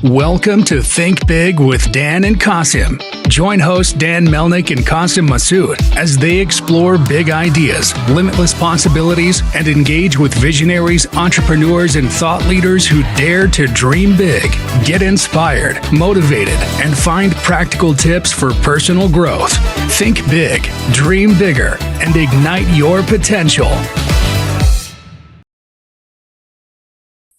Welcome to Think Big with Dan and Qasim. Join hosts Dan Melnick and Qasim Masood as they explore big ideas, limitless possibilities, and engage with visionaries, entrepreneurs, and thought leaders who dare to dream big, get inspired, motivated, and find practical tips for personal growth. Think big, dream bigger, and ignite your potential.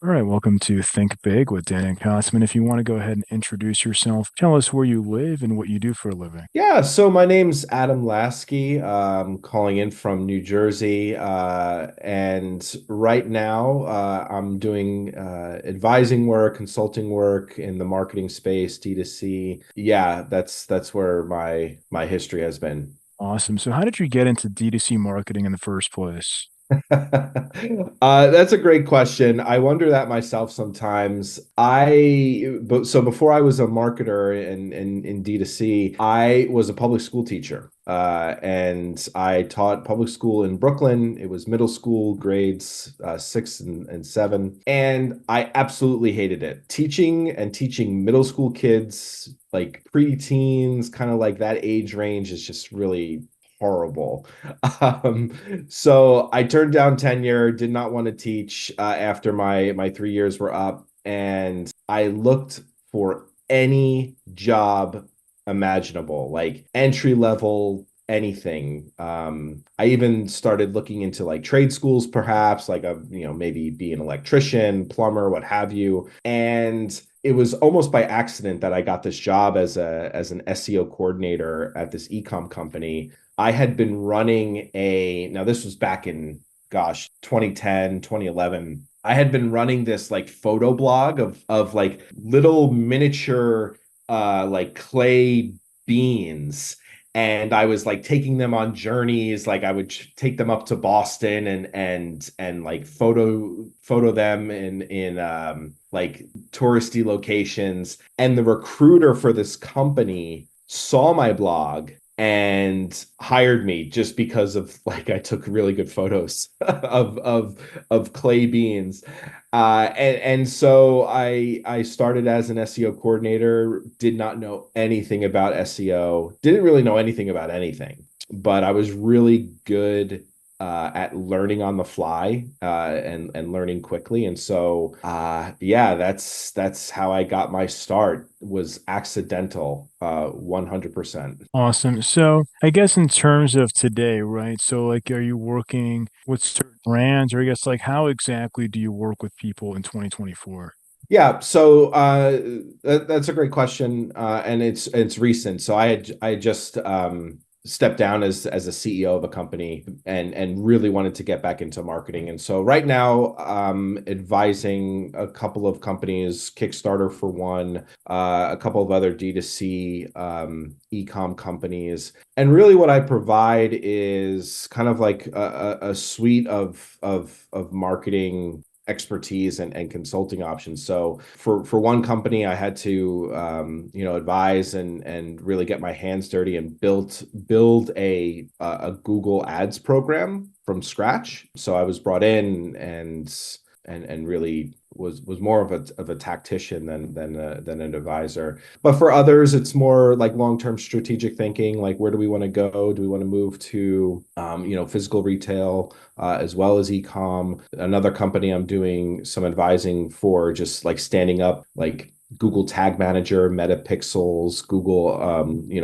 All right, welcome to Think Big with Dan and Qasim. And if you want to go ahead and introduce yourself, tell us where you live and what you do for a living. Yeah, so my name's Adam Lasky. Calling in from New Jersey, and right now I'm doing advising work, consulting work in the marketing space, D2C. Yeah, that's where my history has been. Awesome. So how did you get into D2C marketing in the first place? That's a great question. I wonder that myself sometimes. So before I was a marketer in D2C, I was a public school teacher. And I taught public school in Brooklyn. It was middle school grades 6 and 7. And I absolutely hated it. Teaching middle school kids, like preteens, kind of like that age range, is just really horrible. So I turned down tenure, did not want to teach after my 3 years were up, and I looked for any job imaginable, like entry level anything. I even started looking into like trade schools, perhaps like maybe be an electrician, plumber, what have you. And it was almost by accident that I got this job as an SEO coordinator at this ecom company. I had been running now this was back in, 2010, 2011. I had been running this like photo blog of like little miniature like clay beans, and I was like taking them on journeys. Like I would take them up to Boston and like photo them in like touristy locations. And the recruiter for this company saw my blog and hired me just because of like I took really good photos of clay beans. And so I started as an SEO coordinator, did not know anything about SEO, didn't really know anything about anything, but I was really good at learning on the fly and learning quickly. And so yeah, that's how I got my start. Was accidental, 100%. Awesome. So I guess in terms of today, right? So like, are you working with certain brands, or I guess like how exactly do you work with people in 2024? Yeah, so that's a great question, and it's recent. So I just stepped down as a CEO of a company and really wanted to get back into marketing. And so right now, advising a couple of companies, Kickstarter for one, a couple of other D2C e-com companies. And really, what I provide is kind of like a suite of marketing expertise and consulting options. So for one company, I had to advise and really get my hands dirty and build a Google Ads program from scratch. So I was brought in and really was more of a tactician than an advisor. But for others, it's more like long-term strategic thinking, like where do we want to go? Do we want to move to physical retail as well as e-com? Another company I'm doing some advising for, just like standing up like Google Tag Manager, Meta Pixels, Google,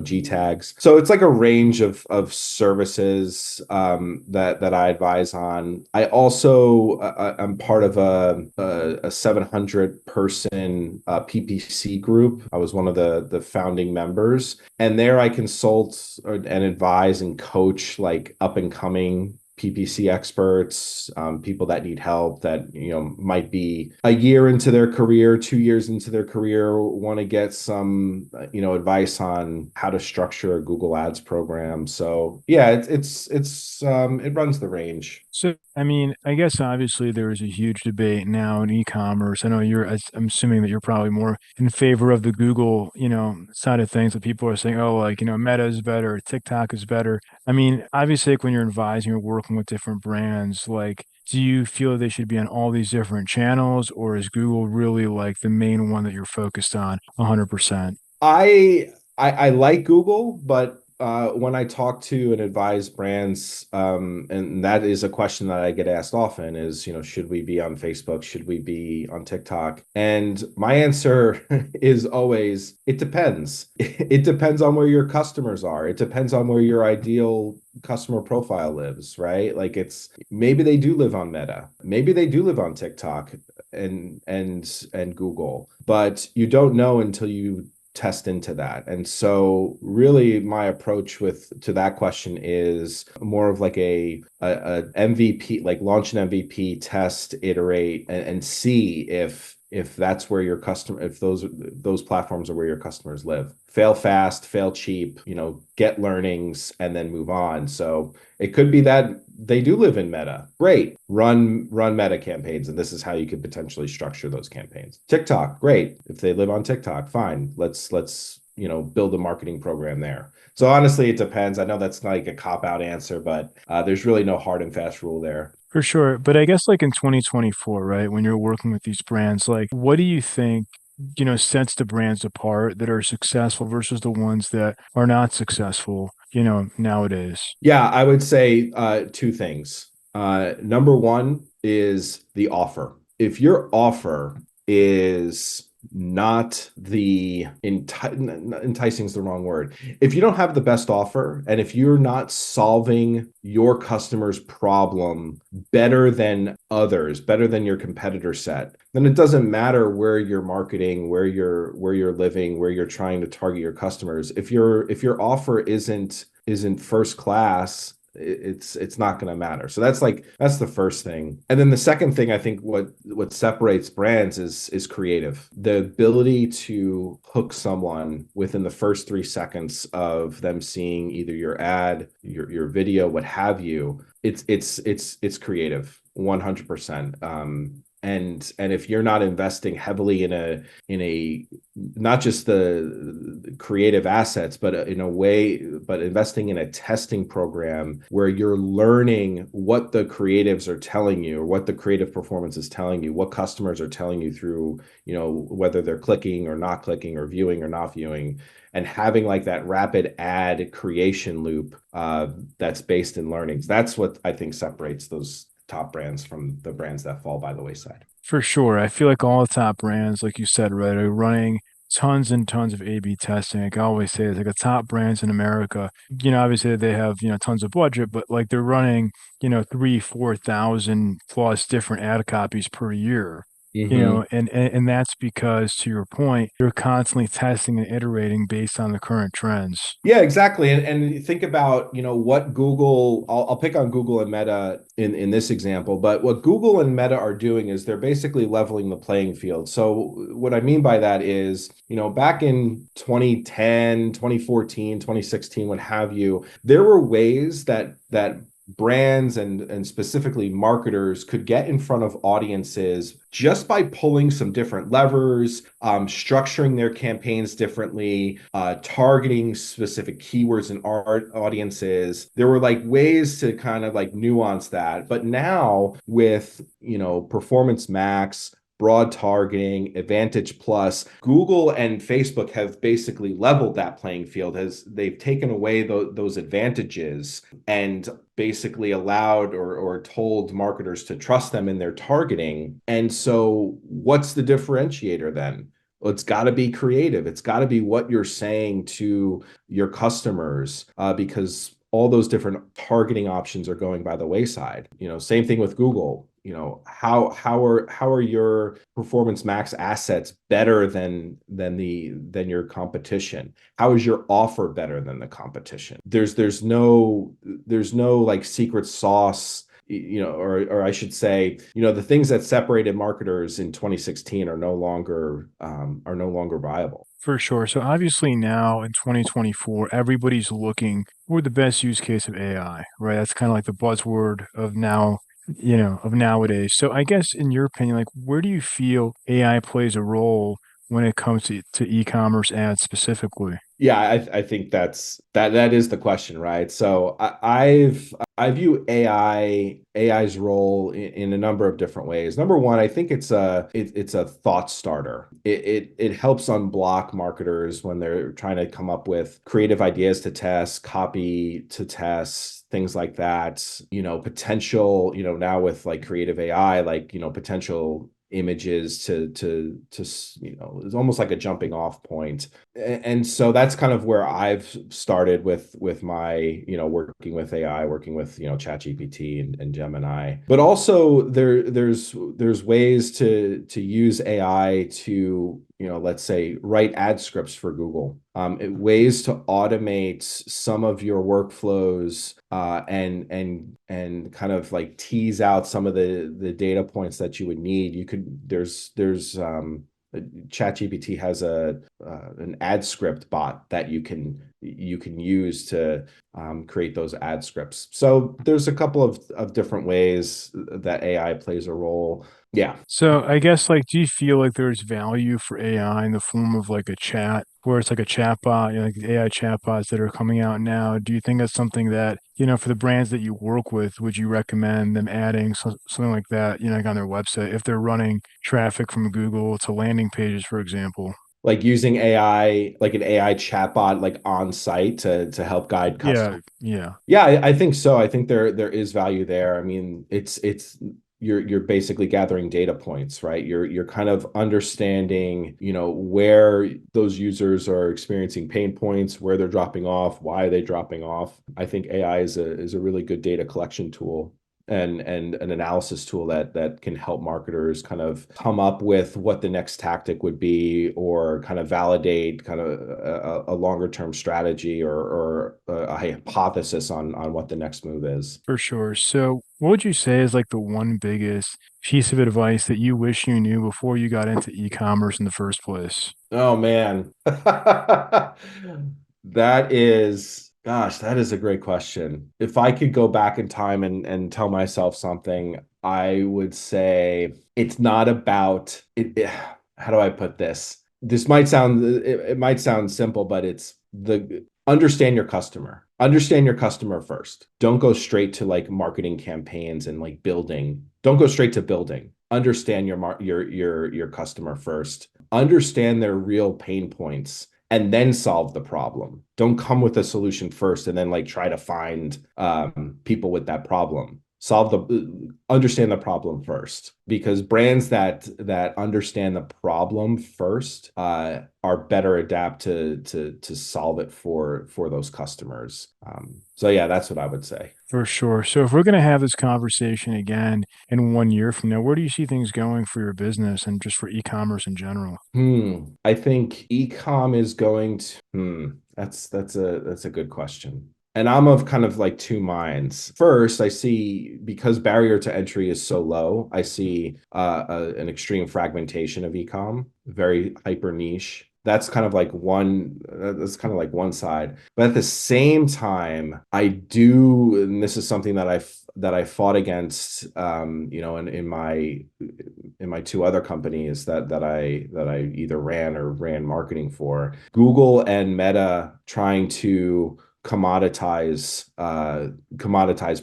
G tags. So it's like a range of services that I advise on. I also I'm part of a 700 person PPC group. I was one of the founding members, and there I consult and advise and coach like up and coming PPC experts, people that need help, that might be a year into their career, 2 years into their career, want to get some advice on how to structure a Google Ads program. So yeah, it runs the range. So, I mean, I guess obviously there is a huge debate now in e-commerce. I know I'm assuming that you're probably more in favor of the Google, side of things, that people are saying, oh, like, Meta is better, TikTok is better. I mean, obviously, like when you're advising or working with different brands, like, do you feel they should be on all these different channels, or is Google really like the main one that you're focused on 100%? I like Google, but when I talk to and advise brands, and that is a question that I get asked often is, should we be on Facebook? Should we be on TikTok? And my answer is always, it depends. It depends on where your customers are. It depends on where your ideal customer profile lives, right? Like maybe they do live on Meta, maybe they do live on TikTok and Google, but you don't know until you test into that. And so really my approach to that question is more of like a MVP, like launch an MVP, test, iterate, and see if that's where your customer, if those platforms are where your customers live. Fail fast, fail cheap, get learnings, and then move on. So it could be that they do live in Meta. Great. Run Meta campaigns, and this is how you could potentially structure those campaigns. TikTok, great. If they live on TikTok, fine. Let's build a marketing program there. So honestly, it depends. I know that's like a cop-out answer, but there's really no hard and fast rule there. For sure. But I guess like in 2024, right, when you're working with these brands, like what do you think, sets the brands apart that are successful versus the ones that are not successful, nowadays? Yeah, I would say two things. Number one is the offer. If your offer is not enticing is the wrong word. If you don't have the best offer, and if you're not solving your customer's problem better than others, better than your competitor set, then it doesn't matter where you're marketing, where you're living, where you're trying to target your customers. If your offer isn't first class, it's not going to matter. So that's the first thing. And then the second thing, I think what separates brands is creative. The ability to hook someone within the first 3 seconds of them seeing either your ad, your video, what have you. It's creative 100%. And if you're not investing heavily in a not just the creative assets, but investing in a testing program where you're learning what the creatives are telling you, or what the creative performance is telling you, what customers are telling you through, whether they're clicking or not clicking, or viewing or not viewing, and having like that rapid ad creation loop that's based in learnings. That's what I think separates those top brands from the brands that fall by the wayside. For sure. I feel like all the top brands, like you said, right, are running tons and tons of A/B testing. Like I always say, it's like the top brands in America, obviously they have, tons of budget, but like they're running, 3, 4,000 plus different ad copies per year. Mm-hmm. And that's because, to your point, you're constantly testing and iterating based on the current trends. Yeah, exactly. And think about, what Google, I'll pick on Google and Meta in this example, but what Google and Meta are doing is they're basically leveling the playing field. So what I mean by that is, back in 2010, 2014, 2016, what have you, there were ways that brands and specifically marketers could get in front of audiences just by pulling some different levers, structuring their campaigns differently, targeting specific keywords and audiences. There were like ways to kind of like nuance that. But now with, Performance Max, broad targeting, Advantage Plus, Google and Facebook have basically leveled that playing field as they've taken away those advantages and basically allowed or told marketers to trust them in their targeting. And so what's the differentiator then? Well, it's got to be creative. It's got to be what you're saying to your customers, because all those different targeting options are going by the wayside. Same thing with Google. How are your Performance Max assets better than your competition? How is your offer better than the competition? There's no like secret sauce, or I should say, the things that separated marketers in 2016 are no longer viable. For sure. So obviously now in 2024, everybody's looking for the best use case of AI, right? That's kind of like the buzzword of now, of nowadays. So I guess in your opinion, like where do you feel AI plays a role when it comes to e-commerce ads specifically? Yeah, I think that is the question, right? So I view AI's role in a number of different ways. Number one, I think it's a thought starter. It helps unblock marketers when they're trying to come up with creative ideas to test, copy to test, things like that. Potential, now with like creative AI, like, potential images to it's almost like a jumping off point. And so that's kind of where I've started with my, working with AI, working with, ChatGPT and Gemini. But also there's ways to use AI to, let's say write ad scripts for Google. Ways to automate some of your workflows, and kind of like tease out some of the data points that you would need. There's ChatGPT has an ad script bot that you can use to create those ad scripts. So there's a couple of different ways that AI plays a role. Yeah. So I guess like, do you feel like there's value for AI in the form of like a chat, where it's like a chat bot, like the AI chatbots that are coming out now? Do you think that's something that, for the brands that you work with, would you recommend them adding something like that, like on their website if they're running traffic from Google to landing pages, for example? Like using AI, like an AI chatbot, like on site to help guide customers. Yeah, yeah, Yeah, I think so. I think there is value there. I mean, it's you're basically gathering data points, right? You're kind of understanding, where those users are experiencing pain points, where they're dropping off, why are they dropping off. I think AI is a really good data collection tool and an analysis tool that can help marketers kind of come up with what the next tactic would be, or kind of validate kind of a longer term strategy, or a hypothesis on what the next move is. for sure. So what would you say is like the one biggest piece of advice that you wish you knew before you got into e-commerce in the first place? Oh man. That is a great question. If I could go back in time and tell myself something, I would say it's not about how do I put this? It might sound simple, but it's the understand your customer. Understand your customer first. Don't go straight to like marketing campaigns and like building. Don't go straight to building. Understand your customer first. Understand their real pain points and then solve the problem. Don't come with a solution first and then like try to find people with that problem. Understand the problem first, because brands that understand the problem first are better adapt to solve it for those customers. So yeah, that's what I would say. For sure. So if we're going to have this conversation again in 1 year from now, where do you see things going for your business and just for e-commerce in general? I think e-com is going to, that's a good question. And I'm of kind of like two minds. First, I see, because barrier to entry is so low, I see an extreme fragmentation of e-com, very hyper niche. That's kind of like one side. But at the same time, I do, and this is something that I fought against, in my two other companies that I either ran or ran marketing for. Google and Meta trying to commoditize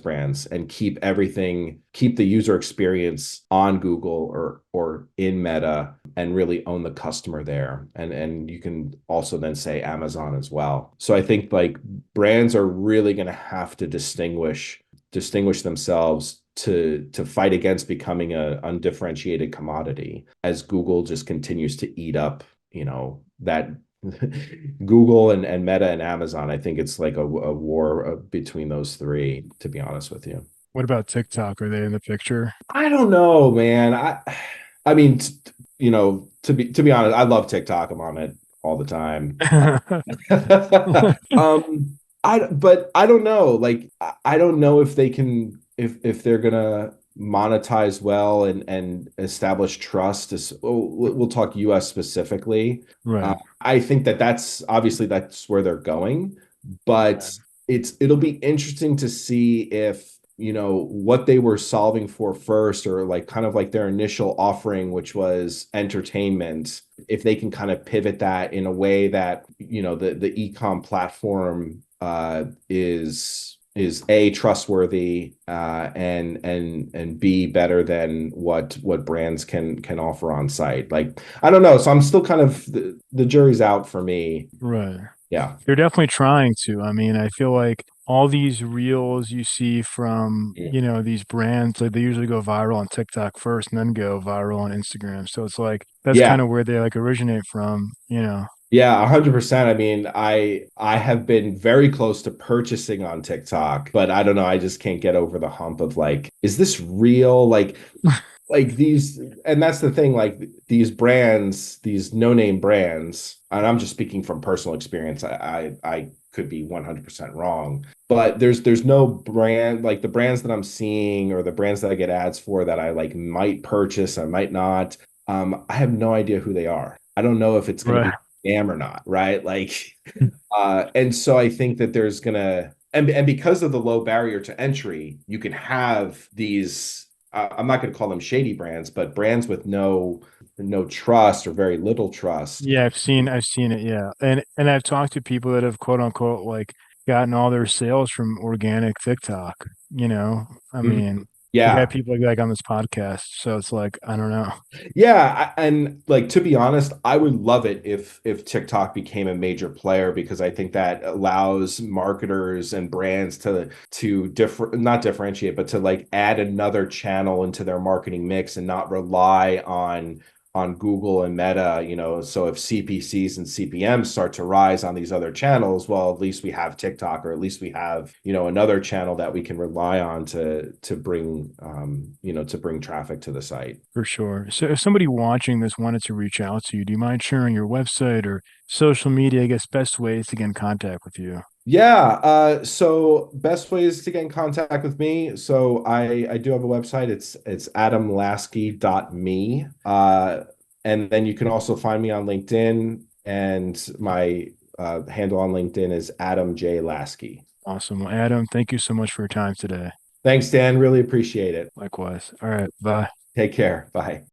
brands and keep the user experience on Google or in Meta, and really own the customer there. And you can also then say Amazon as well. So I think like brands are really going to have to distinguish themselves to fight against becoming a undifferentiated commodity, as Google just continues to eat up, that Google and Meta and Amazon. I think it's like a war between those three, to be honest with you. What about TikTok? Are they in the picture? I don't know, man. I mean, to be honest, I love TikTok. I'm on it all the time. But I don't know. Like, I don't know if they can, if they're gonna monetize well and establish trust. We'll talk US specifically. Right. I think that's where they're going, Okay. but it'll be interesting to see if what they were solving for first, or like kind of like their initial offering, which was entertainment, if they can kind of pivot that in a way that, the e-com platform is A, trustworthy, and B, better than what brands can offer on site. Like, I don't know. So I'm still kind of, the jury's out for me. Right. Yeah. They're definitely trying to. I mean, I feel like all these reels you see from, these brands, like they usually go viral on TikTok first and then go viral on Instagram. So it's like that's Yeah. kind of where they like originate from. Yeah, 100%. I mean, I have been very close to purchasing on TikTok, but I don't know. I just can't get over the hump of like, is this real? Like these, and that's the thing, like these brands, these no-name brands, and I'm just speaking from personal experience. I could be 100% wrong, but there's no brand, like the brands that I'm seeing or the brands that I get ads for that I like might purchase, I might not. I have no idea who they are. I don't know if it's going to Right. be a scam or not, right? Like, and so I think that there's gonna, and because of the low barrier to entry, you can have these, I'm not going to call them shady brands, but brands with no trust or very little trust. Yeah, I've seen it, yeah. And I've talked to people that have quote unquote like gotten all their sales from organic TikTok. I Mhm. mean, we've had Yeah. people like on this podcast, so it's like, I don't know. Yeah, and like, to be honest, I would love it if TikTok became a major player, because I think that allows marketers and brands to not differentiate, but to like add another channel into their marketing mix and not rely on Google and Meta, so if CPCs and CPMs start to rise on these other channels, well, at least we have TikTok, or at least we have, another channel that we can rely on to bring to bring traffic to the site. For sure. So if somebody watching this wanted to reach out to you, do you mind sharing your website or social media, I guess, best ways to get in contact with you? Yeah, so best ways to get in contact with me. So I do have a website. It's adamlasky.me. And then you can also find me on LinkedIn, and my handle on LinkedIn is Adam J. Lasky. Awesome. Well, Adam, thank you so much for your time today. Thanks, Dan. Really appreciate it. Likewise. All right. Bye. Take care. Bye.